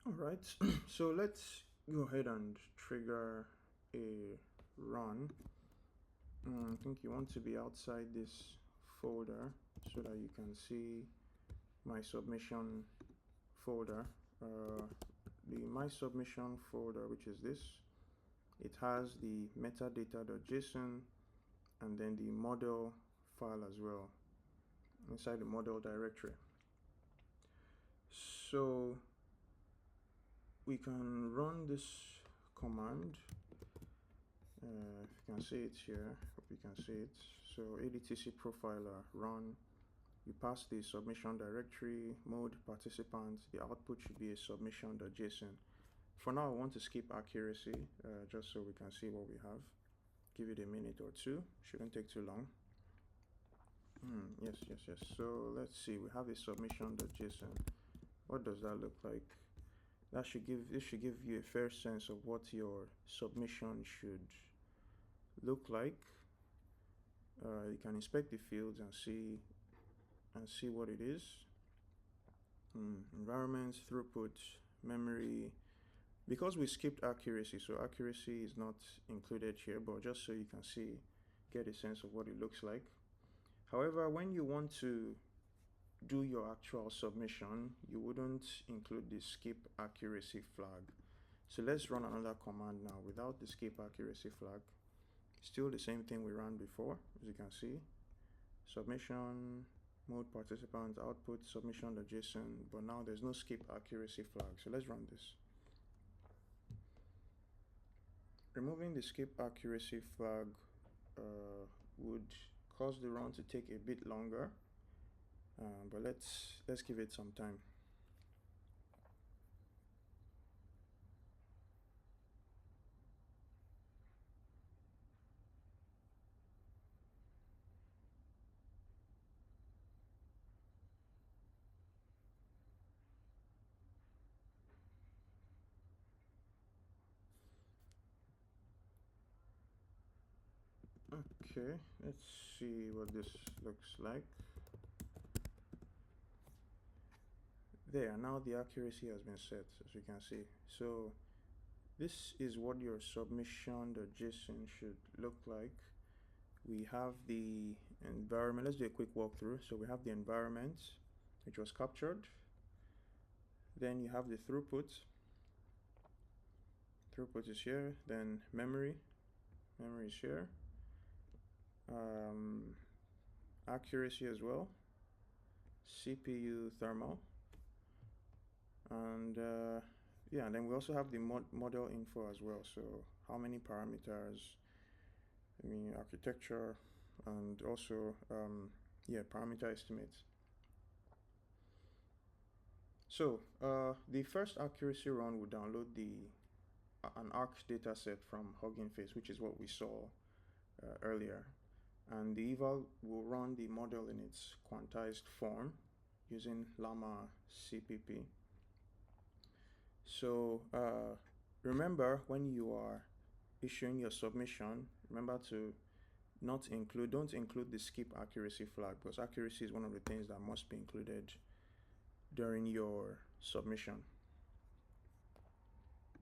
All right, so let's go ahead and trigger a run. I think you want to be outside this folder so that you can see my submission folder. The my submission folder, which is this, it has the metadata.json and then the model file as well inside the model directory. So we can run this command. If you can see it here, hope you can see it. So ADTC profiler run. You pass the submission directory, mode, participant. The output should be a submission.json. For now, I want to skip accuracy just so we can see what we have. Give it a minute or two. Shouldn't take too long. Yes. So let's see. We have a submission.json. What does that look like? This should give you a fair sense of what your submission should look like. You can inspect the fields and see what it is. Environments, throughput, memory. Because we skipped accuracy, so accuracy is not included here, but just so you can get a sense of what it looks like. However, when you want to do your actual submission, you wouldn't include the skip accuracy flag. So let's run another command now without the skip accuracy flag. Still the same thing we ran before, as you can see. Submission, mode, participant, output, submission.json, but now there's no skip accuracy flag. So let's run this. Removing the skip accuracy flag would cause the run to take a bit longer, but let's give it some time. Okay, let's see what this looks like. There, now the accuracy has been set, as you can see. So this is what your submission.json should look like. We have the environment. Let's do a quick walkthrough. So we have the environment, which was captured. Then you have the throughput. Throughput is here. Then memory is here. Accuracy as well. CPU thermal. And yeah, and then we also have the model info as well. So how many parameters, architecture, and also parameter estimates. So the first accuracy run will download an ARC dataset from Hugging Face, which is what we saw earlier, and the eval will run the model in its quantized form using Llama CPP. So remember, when you are issuing your submission, remember to don't include the skip accuracy flag, because accuracy is one of the things that must be included during your submission.